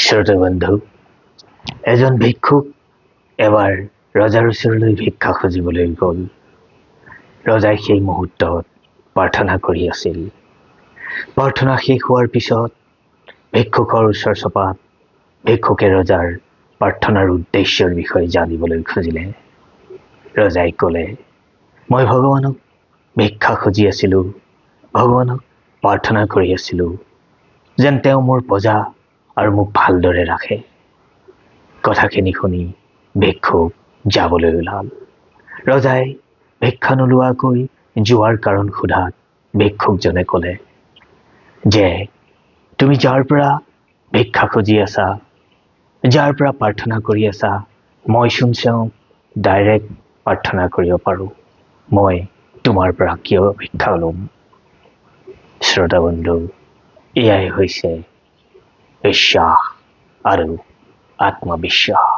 শ্ৰোতা বন্ধু, এজন ভিক্ষুক এবাৰ ৰজাৰ ওচৰলৈ ভিক্ষা খুজিবলৈ গ'ল। ৰজাই সেই মুহূৰ্তত প্ৰাৰ্থনা কৰি আছিল। প্ৰাৰ্থনা শেষ হোৱাৰ পিছত ভিক্ষুকৰ ওচৰ চপাত ভিক্ষুকে ৰজাৰ প্ৰাৰ্থনাৰ উদ্দেশ্যৰ বিষয়ে জানিবলৈ খুজিলে। ৰজাই ক'লে, মই ভগৱানক ভিক্ষা খুজি আছিলোঁ, ভগৱানক প্ৰাৰ্থনা কৰি আছিলোঁ, যেন তেওঁ মোৰ প্ৰজা আৰু মোক ভালদৰে ৰাখে। কথাখিনি শুনি ভিক্ষুক যাবলৈ ওলাল। ৰজাই ভিক্ষা নোলোৱাকৈ যোৱাৰ কাৰণ সোধাত ভিক্ষুকজনে ক'লে যে তুমি যাৰ পৰা ভিক্ষা খুজি আছা, যাৰ পৰা প্ৰাৰ্থনা কৰি আছা, মই চোন ডাইৰেক্ট প্ৰাৰ্থনা কৰিব পাৰোঁ। মই তোমাৰ পৰা কিয় ভিক্ষা ল'ম? শ্ৰোতা বন্ধু, এয়াই হৈছে বিশ্বাস আৰু আত্মবিশ্বাস।